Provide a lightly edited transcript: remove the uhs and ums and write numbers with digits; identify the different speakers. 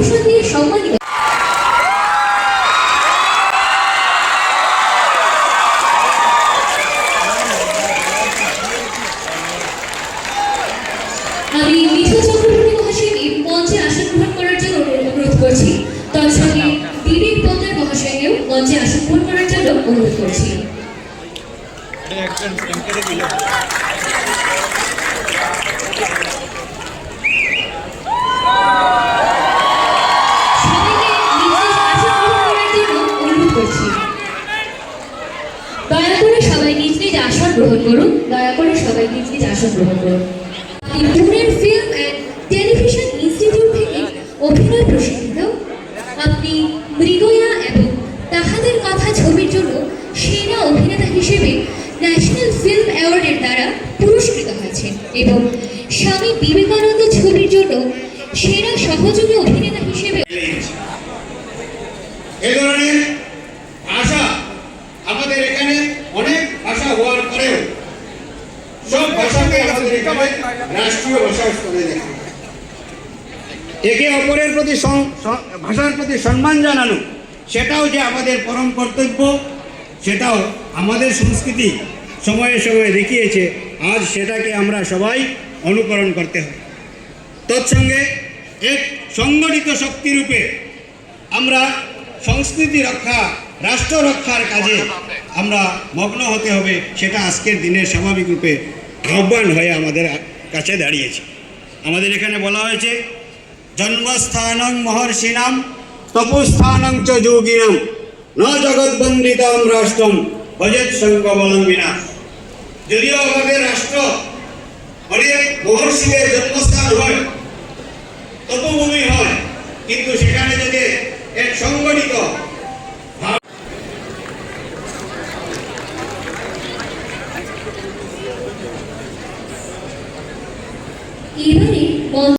Speaker 1: বিভূষণ দিয়ে সম্মানিত। আমি মিঠু চক্রবর্তী মহাশয়কে মঞ্চে আসন গ্রহণ করার জন্য অনুরোধ করছি। তৎসঙ্গে দিলীপ পোদ্দার মহাশয়কেও মঞ্চে আসন গ্রহণ করার জন্য অনুরোধ করছি। দয়া করে সবাই নিজ নিজ আসন গ্রহণ করুন। দয়া করে সবাই নিজ নিজ আসন গ্রহণ করুন। পুনের ফিল্ম অ্যান্ড টেলিভিশন ইনস্টিটিউট থেকে অভিনয় প্রশিক্ষিত। আপনি মৃগয়া এবং তাহাদের কথা ছবির জন্য সেরা অভিনেতা হিসেবে ন্যাশনাল ফিল্ম অ্যাওয়ার্ডের দ্বারা পুরস্কৃত হয়েছেন এবং স্বামী বিবেকানন্দ ছবির জন্য সেরা সহযোগী অভিনেতা হিসেবে
Speaker 2: এই ধরনের ভাষা আমাদের এখানে অনেক ভাষা হওয়ার পরেও সব ভাষাকে আমাদের এখানে রাষ্ট্রীয় ভাষা স্তরে দেখা একে অপরের প্রতি ভাষার প্রতি সম্মান জানানো, সেটাও যে আমাদের পরম কর্তব্য, সেটাও আমাদের সংস্কৃতি সময়ে সময়ে দেখিয়েছে। আজ সেটাকে আমরা সবাই অনুকরণ করতে হবে। তৎসঙ্গে এক সংগঠিত শক্তিরূপে আমরা সংস্কৃতি রক্ষা, রাষ্ট্র রক্ষার কাজে আমরা মগ্ন হতে হবে, সেটা আজকের দিনে স্বাভাবিক রূপে আহ্বান হয়ে আমাদের কাছে দাঁড়িয়েছে। আমাদের এখানে বলা হয়েছে জন্মস্থানং মহর্ষিণাম তপস্থানং চ যোগিনাম ন জগৎবন্দিতাম রাষ্ট্রম ভজেৎ সঙ্গবলম্বিনা। যদিও আমাদের রাষ্ট্র অনেক মহর্ষিদের জন্মস্থান হয়, তপভূমি হয়, কিন্তু সেখানে যদি এক সংগঠিত